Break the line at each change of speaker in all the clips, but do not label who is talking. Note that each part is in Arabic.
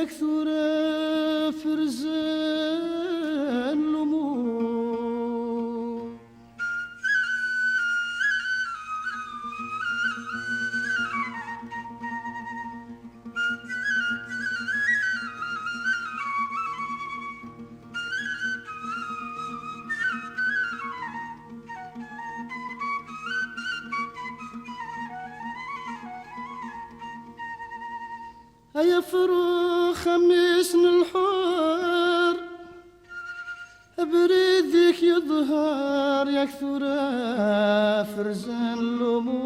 يكثر فرزان الأمور. أيا فروخ خميسن الحور بريدك يظهر يكثر فرزان الأمور.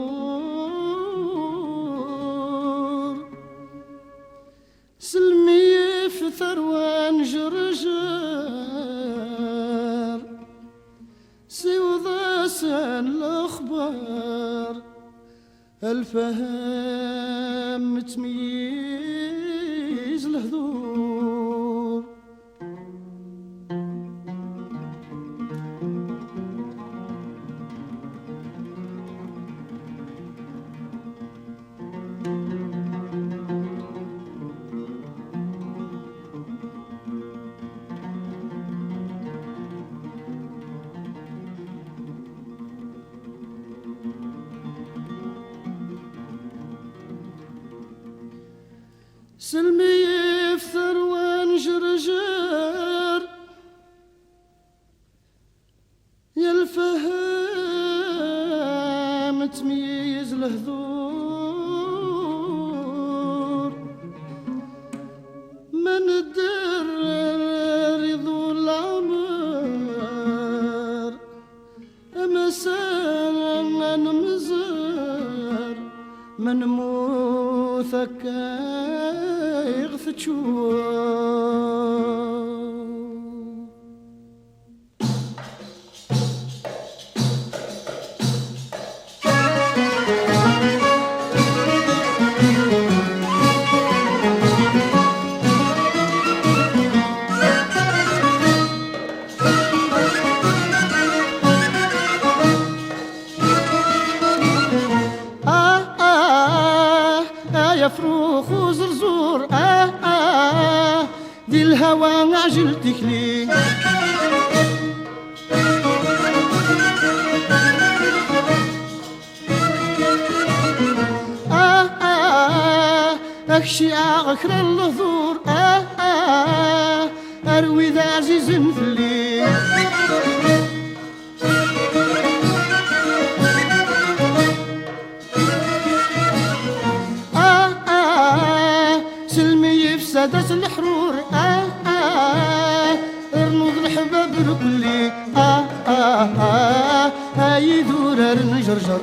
سلمي في ثروان جرجر سيوضا سان الأخبار الفهم متميز الهذور. سلمي في ثروان جرجر يا الفهم تميز الهذور. من الدر يضو العمر مساء مزر من موثك يفروخ وزرزور دي الهوى عجلتك لي. اكشي اغكر الظهور اروي ذا عزيز في الليل. سادس الحرور ارنوض الحباب الكلي يدور رنجرجر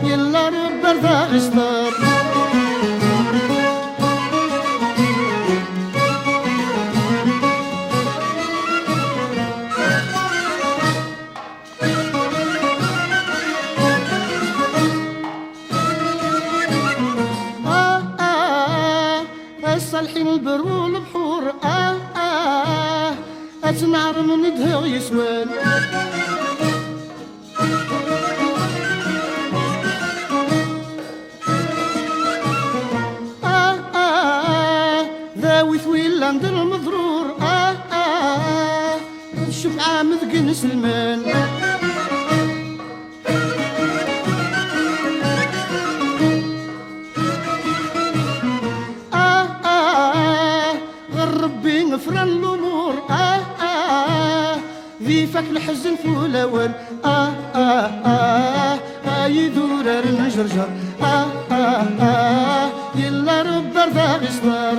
يلا رب ذا غستار. الصالحين البرو البحور أتنعر من دهو يسوان. ذاوي ثويل عند المضرور الشفعة مذقن سلمان. غفران الأمور ذي فك الحزن في الأول يدور رنجرجر يلا رب ذا غصار.